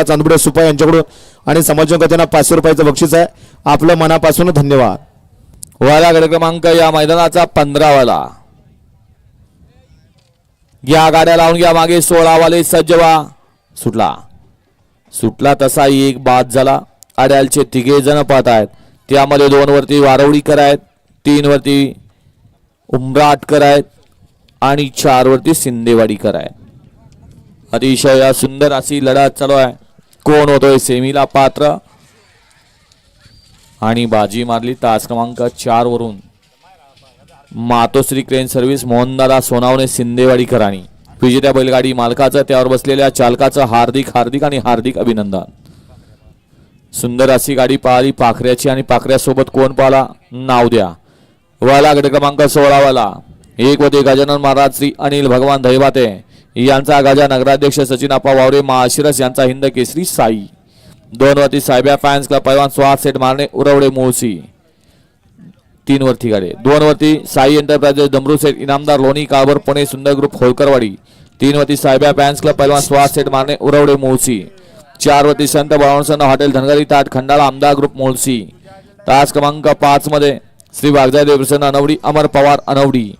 चांदपुडे सुपा यांच्याकडून आणि समाजकर्त्यांना 500 रुपयाचं बक्षीस आहे. आपलं मनापासून धन्यवाद. वाला गट क्रमांक या मैदानाचा 15 वाला. या गाड्या लावून घ्या मागे. 16 वाले सज्ज व्हा. सुटला तसा एक बाद झाला. आड्यालचे तिघे जण पाहत आहेत. त्यामध्ये 2 वरती वारवडीकर आहेत, 3 वरती उमराटकर आहेत आणि 4 वरती शिंदेवाडीकर आहेत. अतिशय सुंदर अशी लढत चालू आहे. कोण होतोय सेमीला पात्र आणि बाजी मारली तास क्रमांक 4 वरून मातोश्री क्रेन सर्व्हिस मोहनदादा सोनावणे शिंदेवाडीकरांनी. विजेत्या बैलगाडी मालकाचं त्यावर बसलेल्या चालकाचं हार्दिक अभिनंदन. सुंदर अशी गाडी पाहिली पाखऱ्याची आणि पाखऱ्यासोबत कोण पाहिला नाव द्या. वाला गट क्रमांक 16 वाला. 1 वरती गजानन महाराज श्री अनिल भगवान दहिबाते यांचा गजा नगराध्यक्ष सचिन आप्पा वावरे महाशिरस यांचा हिंद केसरी साई. 2 वरती साहेब्या फॅन्स क्लब पैलवान स्वाद सेट मारणे उरवडे मुळशी. 3 वरती गाडी. 2 वरती साई एंटरप्राइजेस डमरू सेट इनामदार लोणी काळभर पुणे सुंदर ग्रुप होळकरवाडी. 3 वरती साहेब्या फॅन्स क्लब पैलवान स्वाद सेट मारणे उरवडे मुळशी. 4 वरती संत बळवंत हॉटेल धनगरी ताट खंडाळा आमदार ग्रुप मुळशी. तास क्रमांक 5 मध्ये श्री वागजादेव प्रसन्न अनवडी अमर पवार अनवडी.